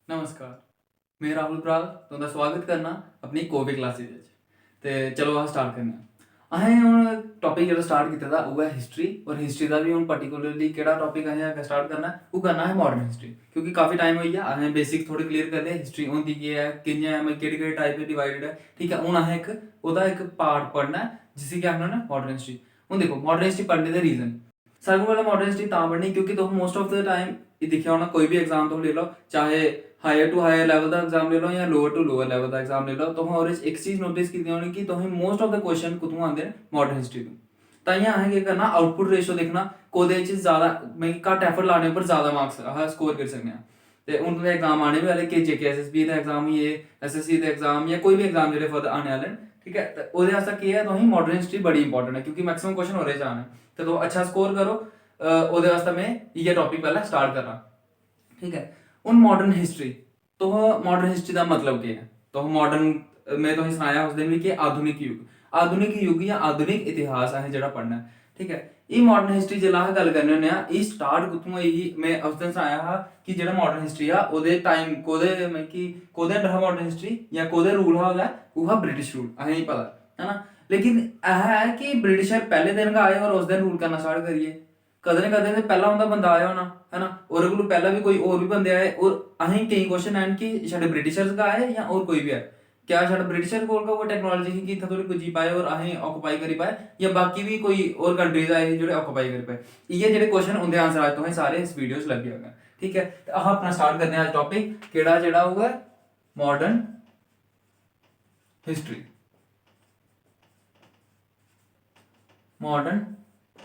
नमस्कार, मैं राहुल बराल तुहाडा स्वागत करना अपनी कोविड क्लासेस विच। ते चलो अस स्टार्ट करने आं। असें हुण टॉपिक जेह्ड़ा स्टार्ट कीते दा ओह् है हिस्ट्री और हिस्ट्री दा भी हुण पर्टिकुलरली केह्ड़ा टॉपिक असें अग्गें स्टार्ट करना है ओह् करना है मॉडर्न हिस्ट्री, क्योंकि काफ़ी टाइम होई गेआ असें बेसिक थोह्ड़ी क्लियर कर लिया हिस्ट्री होंदी केह् है, कि'यां है, मतलब केह्ड़े-केह्ड़े टाइप च डिवाइडेड है। ठीक है, हुण असें ओह्दा इक पार्ट पढ़ना है जिसी कि आखने होन्ने मॉडर्न हिस्ट्री। हुण देखो मॉडर्न हिस्ट्री पढ़ने दे रीजन सारें कोला पैह्लें मॉडर्न हिस्ट्री तां पढ़नी क्योंकि तुस मोस्ट ऑफ द टाइम दिक्खेआ होना कोई भी एग्जाम तुस ले लो, चाहे हायर टू हायर लेवल का एग्जाम ले लो या लोअर टू लोअर लेवल का एग्जाम ले लो, तुसें ओह्दे च इक चीज नोटिस कीती होनी कि तुसें मोस्ट ऑफ द क्वेश्चन कुत्थूं आंदे न मॉडर्न हिस्ट्री तो। ताइयां असें केह् करना आउटपुट रेशो दिक्खना कोह्दे च ज़्यादा मतलब घट्ट एफर्ट लाने पर ज़्यादा मार्क्स अस स्कोर करी सकने आं। ते हून तुंदे एग्जाम आने बी आह्ले कि JKSSB दे एग्जाम होई गे, SSC दे एग्जाम या कोई भी एग्जाम जेह्ड़े फर्दर आने आह्ले न। ठीक है, ते ओह्दे आस्तै केह् है तुसें मॉडर्न हिस्ट्री बड़ी इंपॉर्टेंट है क्योंकि मैक्सिमम क्वेश्चन ओह्दे च आने ते तुस अच्छा स्कोर करो। ओह्दे वास्ते मैं इ'यै टॉपिक पैह्ले स्टार्ट करना। ठीक है, हून मॉडर्न हिस्ट्री तो मॉडर्न हिस्ट्री का मतलब क्या है तो मॉडर्न मैं तुसें सनाया उस दिन भी कि आधुनिक युग या आधुनिक इतिहास असें जेह्ड़ा पढ़ना है। ठीक है, ये मॉडर्न हिस्ट्री जिसलै अस गल्ल करने होन्ने आं एह् स्टार्ट कुत्थूं होई ही। मैं उस दिन सनाया हा कि जेह्ड़ा मॉडर्न हिस्ट्री आ ओह्दे टाइम कोह्दे मतलब कि कोह्दे अंडर हा मॉडर्न हिस्ट्री या कोह्दे रूल हा ओह् हा ब्रिटिश रूल, असें पता है ना। लेकिन है कि ब्रिटिशर पहले दिन गै आए और उस दिन रूल करना स्टार्ट करिए, कदें ना कदें ते पैह्ला उंदा बंदा आया होना है ना, ओह्दे कोलू पैह्ला भी कोई होर भी बंदे आए और असें केईं क्वेश्चन हैन कि छड़े ब्रिटिशर्स गै आए या होर कोई भी आए। क्या छड़ा ब्रिटिशर कोल गै वो टेक्नोलॉजी ही कि इत्थै धोड़ी पुज्जी पाए और असें ऑक्यूपाई करी पाए या बाकी भी कोई होर कंट्रीज आए हे जेह्ड़े ऑक्यूपाई करी पाए। इ'यै जेह्ड़े क्वेश्चन उंदे आंसर अज्ज तुसें सारे इस वीडियो च लब्भी जाङन। ठीक है, ते अस अपना स्टार्ट करने आं अज्ज टॉपिक केह्ड़ा जेह्ड़ा ओह् है मॉडर्न हिस्ट्री। मॉडर्न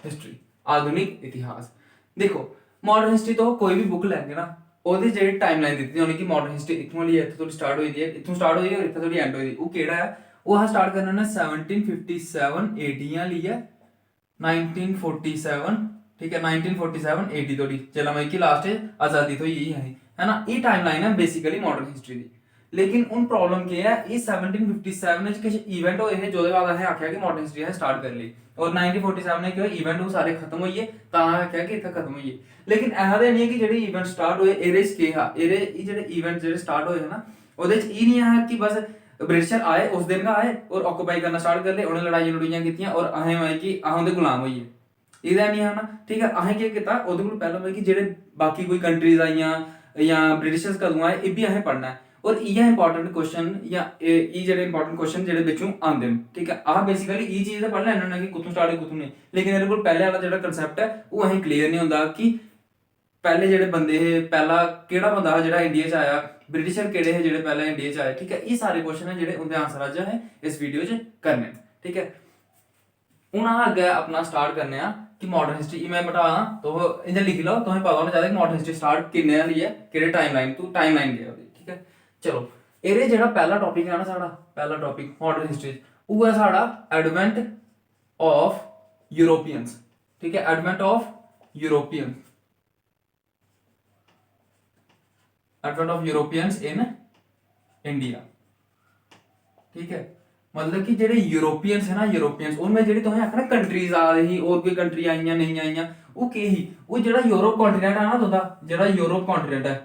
हिस्ट्री आधुनिक इतिहास। देखो मॉडर्न हिस्ट्री तो कोई भी बुक लैंगे ना ओह्दे जेह्ड़ी टाइमलाइन दित्ती दी होनी कि मॉडर्न हिस्ट्री इत्थूं लेइयै इत्थूं धोड़ी स्टार्ट होई दी है, इत्थूं स्टार्ट होई और इत्थै धोड़ी एंड होई दी। ओह् केह्ड़ा है ओह् अस स्टार्ट करने होन्ने 1757 AD लेइयै 1947। ठीक है, 1947 AD धोड़ी जेल्लै मतलब कि लास्ट आजादी थ्होई ही असें, है ना। एह् टाइमलाइन है बेसिकली मॉडर्न हिस्ट्री दी। लेकिन हून प्रॉब्लम केह् है एह् 1757 च किश इवेंट होए हे जोह्दे बाद असें आखेआ कि मॉडर्न हिस्ट्री असें स्टार्ट करी लेई और 1947 च केह् इवेंट ओह् सारे खत्म होई गे तां आखेआ कि इत्थै खत्म होई गे। लेकिन ऐसा ते नहीं है कि जेह्ड़े इवेंट स्टार्ट होए एह्दे च केह् हा एह्दे जेह्ड़े इवेंट जेह्ड़े स्टार्ट होए हे ना ओह्दे च एह् नहीं है कि बस ब्रिटिशर आए उस दिन गै आए और ऑक्यूपाई करना स्टार्ट करी ले, उ'नें लड़ाइयां लड़ूइयां कीतियां और असें मतलब कि अस उं'दे गुलाम होई गे। एह्दा नहीं है ना। ठीक है, असें केह् कीता ओह्दे कोला पैह्लें मतलब कि जेह्ड़े बाकी कोई कंट्रीज आइयां या ब्रिटिशर्स कदूं आए एह् बी असें पढ़ना है और इ'यै इंपॉर्टेंट क्वेश्चन या एह् जेह्ड़े इंपॉर्टेंट क्वेश्चन जेह्ड़े बिच्चों आंदे न। ठीक है, अस बेसिकली एह् चीज ते पढ़ लैन्ने होन्ने कि कुत्थूं स्टार्ट होई कुत्थूं नेईं, लेकिन एह्दे कोल पैह्ले आह्ला जेह्ड़ा कंसैप्ट है ओह् असें क्लियर नहीं होंदा कि पैह्ले जेह्ड़े बंदे हे पैह्ला केह्ड़ा बंदा हा जेह्ड़ा इंडिया च आया, ब्रिटिशर केह्ड़े हे जेह्ड़े पैह्ले इंडिया च आए। ठीक है, एह् सारे क्वेश्चन है जेह्ड़े उंदे आंसर अज्ज असें इस वीडियो च करने न। ठीक है, हून अस अग्गें अपना स्टार्ट करने आं कि मॉडर्न हिस्ट्री मैं बटाना तो इ'यां लिखी लओ तुसें पता होना चाहिदा कि मॉडर्न हिस्ट्री स्टार्ट किन्ने आह्ली है केह्ड़े टाइमलाइन तू टाइमलाइन केह् है ओह्दी। ठीक है, चलो एह्दे जेह्ड़ा पैह्ला टॉपिक है ना साढ़ा पैह्ला टॉपिक मॉडर्न हिस्ट्री ओह् है साढ़ा एडवेंट ऑफ यूरोपियंस। ठीक है, advent of European advent of Europeans in India. ठीक है, मतलब कि जेह्ड़े यूरोपियंस है ना यूरोपियंस उनमें जेह्ड़ी तुसें आखना कंट्रीज आ रही और कोई कंट्री आइयां नहीं आइयां ओह् केह् ही ओह् जेह्ड़ा यूरोप कॉन्टिनेंट है ना तुंदा जेह्ड़ा यूरोप कॉन्टिनेंट है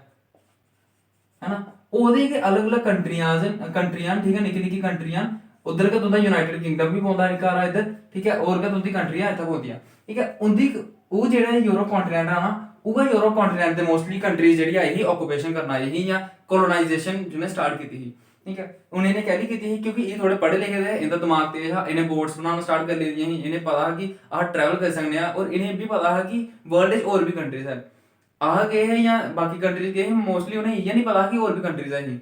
ना ओह्दे गै अलग अलग कंट्रियां न। ठीक है, निक्की निक्की कंट्रियां उद्धर गै तुंदा यूनाइटेड किंगडम भी पौंदा निक्का इद्धर। ठीक है, और गै तुंदी कंट्रियां इत्थै पौंदियां। ठीक है, उंदी ओह् जेह्ड़ा यूरोप कॉन्टिनेंट है ना उ'ऐ Europe continent they mostly countries जेह्ड़ी आई ही ऑक्यूपेशन करन आई ही या कोलोनाइजेशन जिन्हें स्टार्ट की ही। ठीक है, हून इन्हें कैह्ली कीती ही क्योंकि ये थोड़े पढ़े लिखे दे इंदा दिमाग तेज हा, इन्हें बोट्स बनाना स्टार्ट करी लेदियां ही, इन्हें पता हा कि अस ट्रैवल करी सकने आं और इन्हें बी पता हा कि वर्ल्ड च होर भी कंट्रीज हैन। अस गे हे या बाकी कंट्रीज गे हे मोस्टली उ'नें इ'यै नहीं पता कि होर भी कंट्रीज है ही।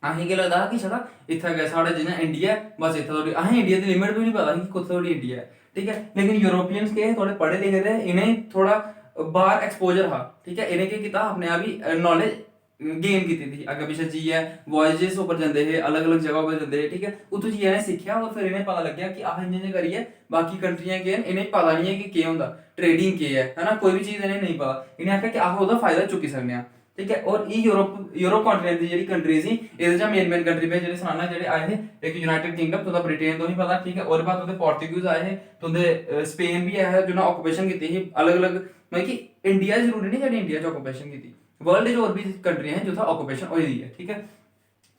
असें केह् लगदा हा कि छड़ा इत्थै गै साढ़ा जि'यां इंडिया है बस इत्थै धोड़ी, असें इंडिया दी लिमिट बी नहीं पता कि कुत्थै धोड़ी इंडिया है। ठीक है, लेकिन यूरोपियंस के थोड़े पढ़े लिखे दे इन्हें थोड़ा बाहर एक्सपोजर हा। ठीक है, इन्हें केह् कीता अपने आप ही नॉलेज गेन कीती थी, अग्गें पिच्छे जाइयै वॉयजेस उप्पर जंदे हे, अलग अलग जगह उप्पर जंदे हे। ठीक है, उत्थूं जाइयै इ'नें सिक्खेआ और फिर इ'नें पता लग्गेआ कि अस इ'यां इ'यां करियै बाकी कंट्रियां केह् न इ'नें पता नहीं है कि केह् होंदा ट्रेडिंग केह् है ना, कोई भी चीज़ इ'नें नहीं पता। इ'नें आखेआ कि अस ओह्दा फायदा चुक्की सकने आं। ठीक है, और ये यूरोप कॉन्टिनेंट दी जेह्ड़ी कंट्रीज ही एह्दे चा मेन कंट्री में जेह्ड़े सनाना जेह्ड़े आए हे एक यूनाइटेड किंगडम तुंदा ब्रिटेन तो नहीं पता। ठीक है, ओह्दे बाद तुंदे पोर्तुगीज आए हे, तुंदे स्पेन भी है जिन्हें ऑक्यूपेशन की ही अलग अलग, मतलब कि इंडिया जरूरी नहीं छड़ी इंडिया च ऑक्यूपेशन की। वर्ल्ड च होर भी कंट्रियां हैं जित्थै ऑक्यूपेशन होई दी है, ठीक है।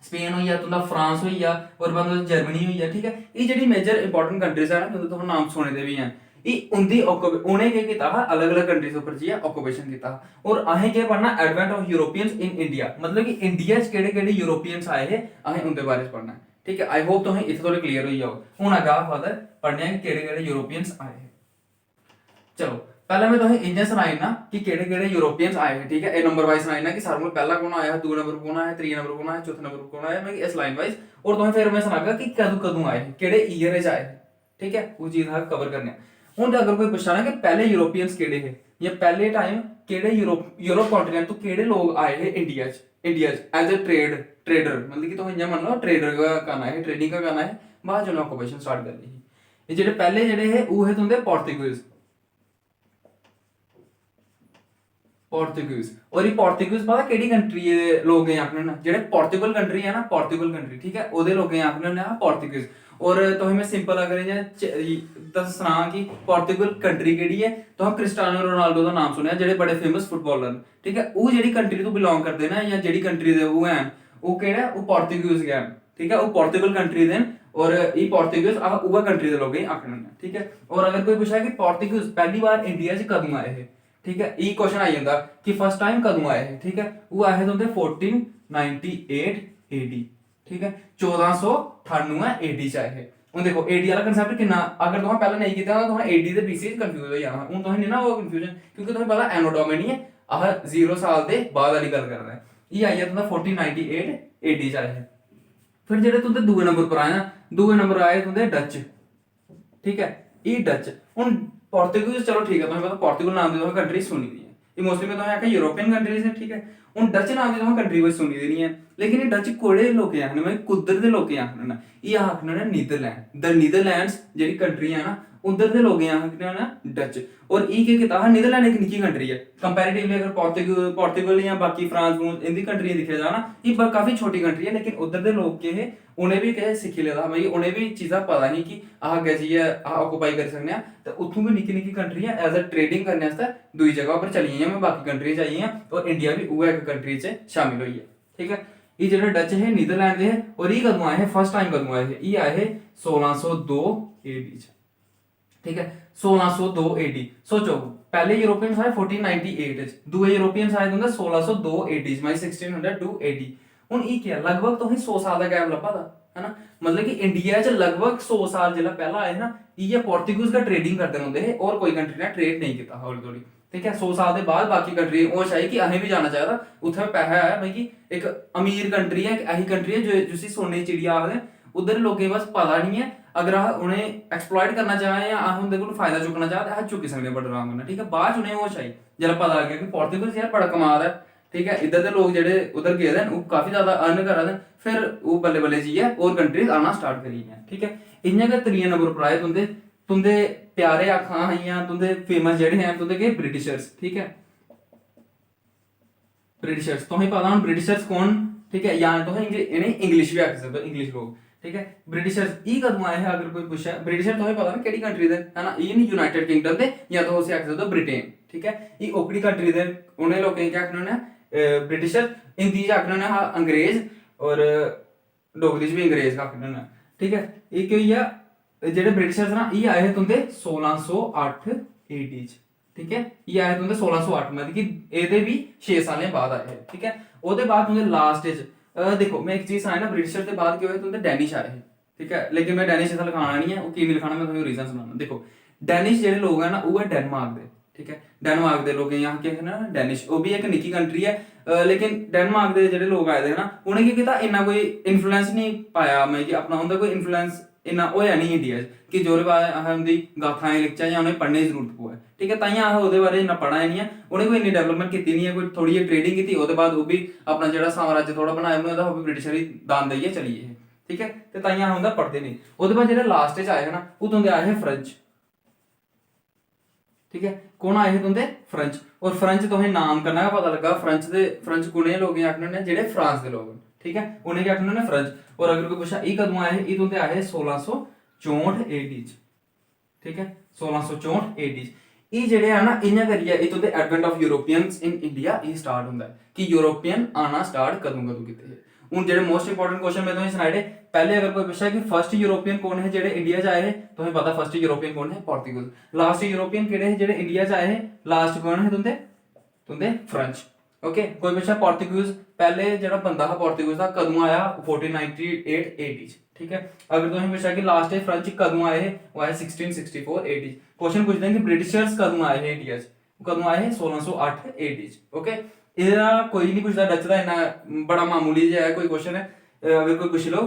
स्पेन हो गया, तुंदा फ्रांस हो गया, और बाद जर्मनी हो गया, ठीक है। ये जेह्ड़ी मेजर इंपॉर्टेंट कंट्रीज है ना जिंदे तुस नाम सुने दे भी हैं, उंदी उ'नें केह् कीता हा, अलग अलग कंट्रीज उप्पर जाइयै ऑक्यूपेशन कीता हा। और असें केह् पढ़ना, advent of Europeans in India, मतलब कि इंडिया च केह्ड़े केह्ड़े यूरोपियंस आए हे, असें उंदे बारे च पढ़ना है, ठीक है। आई होप तुसें इत्थै थोड़े क्लियर होई जाओ। हून अग्गें फादर पढ़ने कि केह्ड़े केह्ड़े यूरोपियंस आए हे। चलो पहले मैं तुसें इ'यां सनाई ना कि केह्ड़े केह्ड़े यूरोपियंस आए हैं, ठीक है। ए नंबर वाइज सनाई ना कि सारे कोला पहला कौन आया, दूए नंबर कौन आया, त्रीए नंबर कौन आया, चौथे नंबर कौन आया, मैं इस लाइन वाइज। और तुसें फिर मैं सनागा कि कदूं कदूं आए हैं, केह्ड़े ईयर च आए हैं, ठीक है। वो चीज अस कवर करने। हूं अगर कोई पुछा ना कि पहले यूरोपियंस केह्ड़े हे, या पहले टाइम केह्ड़े यूरोप कॉन्टिनेंट तो केह्ड़े लोग आए हे इंडिया च एज ए ट्रेडर, मतलब कि तुम इ'यां मान लो ट्रेडर करना है, ट्रेडिंग का करना है, बाद च उ'नें ऑक्यूपेशन स्टार्ट कर दी। ये जेह्ड़े पहले जेह्ड़े हे ओह् हे तुंदे पोर्तुगीज। और ये पोर्तुगीज पता केह्ड़ी कंट्री दे लोग गए आखने होन्ने, जेह्ड़े पोर्तुगल कंट्री है ना, पोर्तुगल कंट्री, ठीक है, ओह्दे लोगें आखने होन्ने आं पोर्तुगीज। और तुसें मैं सिंपल अगर इ'यां सनां कि पोर्तुगल कंट्री केह्ड़ी है, तुसें क्रिस्टियानो रोनाल्डो दा नाम सुनेआ, जेह्ड़े बड़े फेमस फुटबॉलर न, ठीक है। ओह् जेह्ड़ी कंट्री तो बिलोंग करदे न, या जेह्ड़ी कंट्री दे ओह् हैन, ओह् केह्ड़ा ओह् पोर्तुगीज गै न, ठीक है। ओह् पोर्तुगल कंट्री दे न, और ये पोर्तुगीज अस उ'ऐ कंट्री दे लोगें गी आखने होन्ने, ठीक है। और अगर कोई पुछे कि पोर्तुगीज पहली बार इंडिया च कदूं आए हे, ठीक है, ये क्वेश्चन आई जाता कि फर्स्ट टाइम कदों आए हैं, ठीक है। वो आए थे 1498 एडी, ठीक है, 1498 एडी च आए थे। हूं देखो एडी वाला कंसेप्ट कितना, अगर तुम पहले नहीं किया तो एडी के बीसी कंफ्यूज हो जाना। हूं तुम नहीं ना वो कंफ्यूजन, क्योंकि तुम्हें पता एनोटॉमी नहीं है, अह 0 साल के बाद वाली गल कर रहे हैं। ये आई है 1498 एडी च आए हैं। फिर जेह्ड़े तुंदे दूए नंबर पर आए ना, दूए नंबर आए तुंदे डच, ठीक है। ये डच हूं पोर्तुगीज चलो ठीक है, तुम्हें पता पोर्तुगल नाम की कंट्री सुनी दी है, ये मोस्टली मैं तुम्हें आख्या यूरोपियन कंट्रीज है, ठीक है। हूं डच नाम की तुसें कंट्री कोई सुनी दी नहीं है, लेकिन ये डच कोड़े लोग आखने, मैं कुद्धर दे लोग आखने ना, ये आखने ना नीदरलैंड, द नीदरलैंड्स जेह्ड़ी कंट्री है ना, उधर दे लोग आखने ना डच। और ये केह् कीता, नीदरलैंड एक निक्की कंट्री है कंपैरेटिवली, अगर पोर्तुगल या बाकी फ्रांस इंदी कंट्रियां दिक्खेआ जा ना, ये काफी छोटी कंट्री है, लेकिन उधर दे लोग केह् हे, उ'नें भी केह् सिक्खी लेदा, भाई उ'नें भी चीज़ां पता ही कि अस अग्गें जाइयै अस ऑक्यूपाई करी सकने आं, ते उत्थूं भी निक्की निक्की कंट्रियां एज अ ट्रेडिंग करने आस्तै दूई जगह पर चली गेइयां, में बाकी कंट्री च आई गेइयां, और इंडिया भी उ'ऐ इक कंट्री च शामिल होई है, ठीक है। ये जेह्ड़े डच हे नीदरलैंड दे हे, और ये कदों आए हे, फर्स्ट टाइम कदों आए हे, ये आए हे 1602 एडी च, ठीक है। 1602 एडी, सोचो पहले यूरोपियंस आए 1498 च, दूए यूरोपियंस आए तुंदे 1602 एडी च, मतलब 1602 एडी। हुन ई क्या लगभग तुसें 100 साल दा गैप लब्भा दा है ना, मतलब कि इंडिया च लगभग 100 साल जिसलै पहला आए ना, इ'यै पोर्तुगीज का ट्रेडिंग करदे रौंह्दे हे, और कोई कंट्री ने ट्रेड नहीं कीता हौली तौली, ठीक है। 100 साल के बाद बाकी कंट्री होश आई कि असें भी जाना चाहिदा, उत्थै पैसा है, मतलब कि एक अमीर कंट्री है, एक ऐसी कंट्री है जिसी सोने दी चिड़िया आखदे, उधर लोकें बस पता नहीं है, अगर अस उन्हें एक्सप्लॉइट करना चाहें या अस उंदे कोल फायदा चुकना चाहें ते अस चुकी सकने बड़े आराम कन्नै, ठीक है। बाद च उ'नें होश आई जिसलै पता लग्गेआ कि पोर्तुगल यार बड़ा कमा दा है, ठीक है, इधर दे लोग जेह्ड़े उधर गेदे न ओह् काफी ज्यादा अर्न करा दे न, फिर ओह् बल्लें बल्लें जाइयै होर कंट्रीज आना स्टार्ट करी गेइयां, ठीक है। इ'यां गै त्रीए नंबर पर आए तुंदे तुंदे प्यारे आखां हां तुंदे फेमस जेह्ड़े हैं तुंदे के ब्रिटिशर्स, ठीक है। ब्रिटिशर्स तुसें पता हूं ब्रिटिशर्स कौन, ठीक है, या तुसें इ'नें इंग्लिश भी आखी सकदे, इंग्लिश लोग, ठीक है। ब्रिटिशर्स ई कदों आए हैं, अगर कोई पुछे ब्रिटिशर तुसें पता ना केह्ड़ी कंट्री दे है ना, ये नहीं यूनाइटेड किंगडम दे, या तुस उसी आखी सकदे हो ब्रिटेन, ठीक है। ये ओकड़ी कंट्री दे, उ'नें लोकें गी केह् आखने होन्ने ब्रिटिशर, हिंदी च आखने होन्ने अस अंग्रेज, और डोगरी च भी अंग्रेज गै आखने होन्ने, ठीक है। एह् केह् होई गेआ, जेह्ड़े ब्रिटिशर्स ना एह् आए हे तुंदे 1608 एडी च, ठीक है। ये आए तुंदे 1608, मतलब कि एह्दे भी 6 सालें बाद आए हे, ठीक है। ओह्दे बाद तुंदे लास्ट च देखो मैं एक चीज सनाया ना, ब्रिटिशर के बाद केह् होए तुंदे डैनिश आए हे, ठीक है, लेकिन मैं डैनिश इत्थै लिखाना नहीं है, वो की नहीं लिखाना मैं तुसेंगी रीजन सनाना। देखो डैनिश जेह्ड़े लोग हैं ना ओह् है डेनमार्क दे, ठीक है, डेनमार्क दे लोकें गी अस केह् आखने ना डैनिश, ओह् भी इक निक्की कंट्री है, लेकिन डेनमार्क दे जेह्ड़े लोग आए दे ना उ'नें केह् कीता, इन्ना कोई इन्फ्लुएंस नहीं पाया, मतलब कि अपना उं'दा कोई इन्फ्लुएंस इन्ना होया नहीं इंडिया च कि जोह्दे बाद अस उं'दी गाथाएं लिखचै जां उ'नेंगी पढ़ने दी जरूरत पवै, ठीक है। ताइयें अस ओह्दे बारे इन्ना पढ़ा नहीं है, उ'नें कोई इन्नी डेवलपमेंट कीती नहीं है, कोई थोड़ी जेही ट्रेडिंग कीती, ओह्दे बाद ओह् भी अपना जेह्ड़ा साम्राज्य थोड़ा बनाया उ'नें, ओह्दा ब्रिटिशर गी दान देइयै चली गे, ठीक है। ते ताइयें अस उं'दा पढ़दे नहीं। ओह्दे बाद जेह्ड़े लास्ट च आए हे ना ओह् तुं'दे आए हे फ्रेंच, ठीक है। कौन आए हे तुं'दे फ्रेंच, और फ्रेंच तुसें नाम कन्नै गै पता लग्गा, फ्रेंच कु'नें लोकें आखने होन्ने जेह्ड़े फ्रांस दे लोग न, ठीक है, उ'नें गी आखने होन्ने फ्रेंच। और अगर कोई पुच्छा एह् कदों आए हे, एह् तुं'दे आए हे 1664 एडी च, ठीक है, 1664 एडी च। ਇਹ ਜਿਹੜੇ ਆ ਨਾ ਇਹਨਾਂ ਕਰੀਏ ਇਤੋਂ ਦੇ ਐਡਵੈਂਟ ਆਫ ਯੂਰੋਪੀਅਨਸ ਇਨ ਇੰਡੀਆ ਇਹ ਸਟਾਰਟ ਹੁੰਦਾ ਹੈ ਕਿ ਯੂਰੋਪੀਅਨ ਆਣਾ ਸਟਾर्ट ਕਦੋਂ ਕੀਤੇ ਹੈ। ਹੁਣ ਜਿਹੜੇ ਮੋਸਟ ਇੰਪੋਰਟੈਂਟ क्वेश्चन मैं तुम्हें सुनाए पहले अगर कोई पूछा कि फर्स्ट यूरोपियन कौन है जेडे इंडिया च आए हैं तुम्हें पता फर्स्ट यूरोपियन कौन है पोर्तुगीज, लास्ट यूरोपियन केड़े है जेडे इंडिया च आए हैं लास्ट कौन है तुंदे फ्रेंच। ओके कोई पूछा पोर्तुगीज पहले जेड़ा बंदा है पोर्तुगीज दा कदों आया 1498 80 ठीक है। अगर तुम्हें पूछा कि लास्ट है फ्रेंच कदों आए हैं वो आए 1664 80। क्वेश्चन पूछते हैं कि ब्रिटिशर्स कदों आए हैं इंडिया च कदों आए हैं 1608 80। ओके ਇਹਦਾ ਕੋਈ नहीं पूछता डच का इन्ना बड़ा मामूली जो है कोई क्वेश्चन है अगर कोई पूछ लो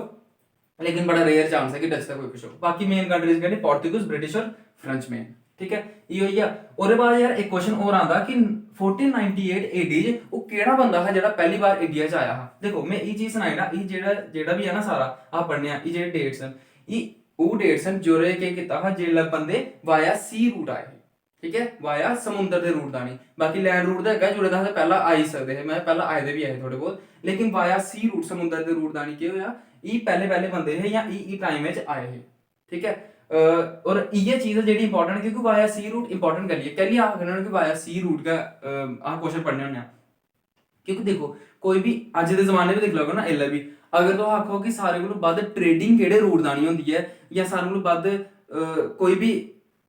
लेकिन बड़ा रेयर चांस है कि डच का कोई पूछो। बाकी मेन कंट्रीज कहते पोर्तुगीज ब्रिटिश और फ्रेंच में ठीक है ये होई आ। और बाद यार एक क्वेश्चन और आंदा कि 1498 एडी वो केड़ा बंदा है जेड़ा पहली बार इंडिया च आया हा। देखो मैं ये चीज सुनाई ना ये जेड़ा भी है ना सारा आ पढ़ने ये जेड़े डेट्स हैं ये वो डेट्स हैं जोरे के कीता हा जेड़ा बंदे वाया सी रूट आए ठीक है वाया समुद्र के रूट का नहीं। बाकी लैंड रूट का जुड़े दा पहला आई सकते हैं मैं पहला आए दे भी आए थोड़े बहुत लेकिन वाया सी रूट समुद्र के रूट का नहीं क्या होया ये पहले बंदे है या ई टाइम में आए हैं ठीक है। और ये चीज है जेडी इंपॉर्टेंट क्योंकि वाया सी रूट इंपॉर्टेंट कर लिए कह लिया कि वाया सी रूट का क्वेश्चन पढ़ने होने क्योंकि देखो कोई भी अज के जमाने में देख लो ना इला भी अगर तो आखो कि सारे को वध ट्रेडिंग केड़े रूट का नहीं होंदी है या सारे को वध कोई भी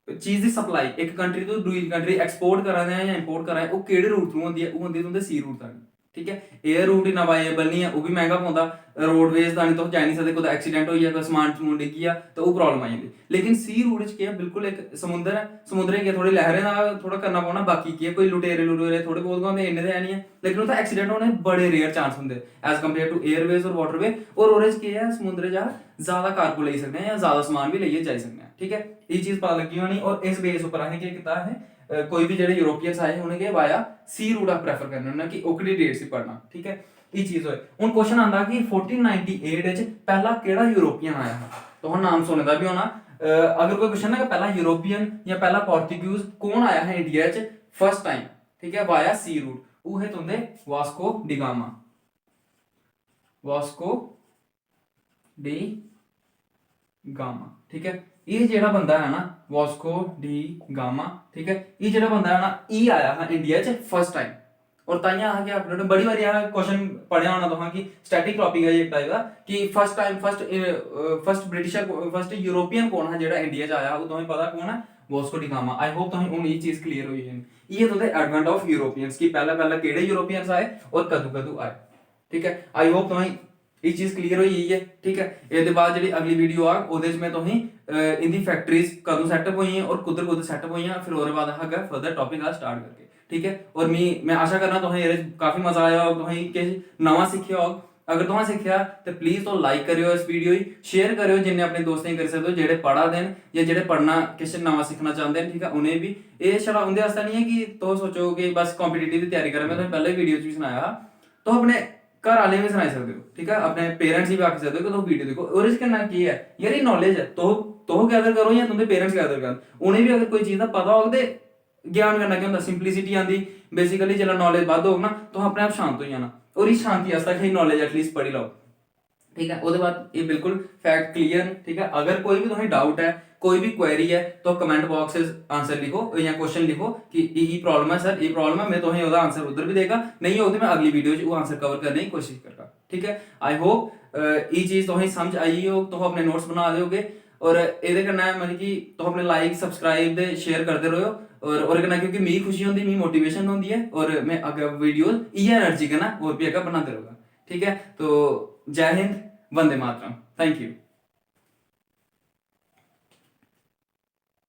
चीज की सप्लाई एक कंट्री तो दूसरी कंट्री एक्सपोर्ट करा रहे हैं या इंपोर्ट करा रहे हैं वो केड़े रूट थ्रू होंदी है वो होंदी तुंदे सी रूट दा ठीक है। एयर रूट इन्ना वायेबल नहीं है वो भी महंगा पौंदा रोडवेज दा नहीं तो जाई नहीं सकदे कोई एक्सीडेंट हो गया कोई समान समून डिग गया तो वो प्रॉब्लम आ जांदी। लेकिन सी रूट च क्या बिल्कुल एक समुद्र है समुद्रे के थोड़ी लहरें दा थोड़ा करना पौना बाकी की कोई लुटेरे थोड़े बहुत होंदे इन्ने ते नहीं है लेकिन उत्थे एक्सीडेंट होने बड़े रेयर चांस होंदे एज कंपेयर टू एयरवेज और वाटरवे और ओरे च क्या है समुद्र जा ज्यादा कार्गो ले सकते हैं या ज्यादा सामान भी लेके जाई सकते हैं ठीक है। ये चीज पता लगी होनी और इस बेस ऊपर असें क्या कीता है कोई भी जेडे यूरोपियंस आए उन्हें क्या वाया सी रूट आप प्रेफर करने होना कि ओकड़ी डेट से पढ़ना ठीक है। ये चीज होए हुन क्वेश्चन आंदा कि 1498 च पहला केड़ा यूरोपियन आया है तो हम नाम सुने दा भी होना अगर कोई क्वेश्चन है कि पहला यूरोपियन या पहला पोर्तुगीज कौन आया है इंडिया च फर्स्ट टाइम ठीक है वाया सी रूट वो है तुंदे वास्को डी गामा ठीक है। ये जेड़ा बंदा है ना वास्को डी गामा ठीक है ये जेड़ा बंदा है ना ये आया है इंडिया च फर्स्ट टाइम और ताइयां आ गया आपने बड़ी बार यहां क्वेश्चन पढ़या होना तो कि स्टैटिक टॉपिक है ये टाइप का कि first time first britisher first European कौन है जेड़ा इंडिया च आया वो तुम्हें पता कौन है Vasco D gamma. I hope तुम्हें हुन ये चीज क्लियर हुई है ये तो एडवेंट ऑफ यूरोपियंस की पहला केड़े यूरोपियंस आए और कदू आए ठीक है। आई होप तुम्हें ये चीज क्लियर हो गई है ठीक है। इसके बाद जी अगली वीडियो आ उहदे में तुम इनकी फैक्ट्रीज कदों सैटअप हुई और कुदर सैटअप हुई फिर और बाद है फर्दर टॉपिक स्टार्ट करके ठीक है। और मैं आशा करना तुम्हें काफी मजा आया हो तुम किश नवा सीखिया हो अगर तुम सीखिया तो प्लीज तो लाइक करियो इस वीडियो शेयर करियो जिन्हें अपने दोस्तों ही कर सकते हो जेडे पढ़ा देन या जेडे पढ़ना किश नवा सीखना चाहते हैं ठीक है उन्हें भी ये छड़ा उनके वास्ते नहीं है कि तो सोचो कि बस कॉम्पिटिटिव की तैयारी करें मैं तुम्हें पहले वीडियो भी सुनाया तो अपने घर वाले भी सुनाई सकते हो ठीक है अपने पेरेंट्स भी आख सकते हो कि तुम वीडियो देखो और इसके ना की है यार ये नॉलेज है तो गैदर करो या तुमने पेरेंट्स गैदर करो उन्हें भी अगर कोई चीज़ का पता हो तो ज्ञान करना क्या होता सिंपलिसिटी आती बेसिकली जो नॉलेज बद होगा ना तो अपने आप शांत हो जाना और इस शांति आस्ता नॉलेज एटलीस्ट पढ़ी लो ठीक है। उसके बाद ये बिल्कुल फैक्ट क्लियर ठीक है। अगर कोई भी तुम्हें डाउट है कोई भी क्वेरी है तो कमेंट बॉक्स में आंसर लिखो या क्वेश्चन लिखो कि ये प्रॉब्लम है सर ये प्रॉब्लम है मैं तुम्हें उसका आंसर उधर भी देगा नहीं हो तो मैं अगली वीडियो वो आंसर कवर करने की कोशिश करूँगा ठीक है। आई होप ये चीज़ तुम्हें समझ आई हो तो अपने नोट्स बना दोगे और ये मतलब कि तुम अपने लाइक सबसक्राइब दे शेयर करते रहो और कन्नै क्योंकि मिगी खुशी होंदी मिगी मोटिवेशन होंदी है और मैं अगर वीडियो इ'यै एनर्जी कन्नै और भी अग्गें बनाते रहूँगा ठीक है। तो जय हिंद वंदे मातरम थैंक यू।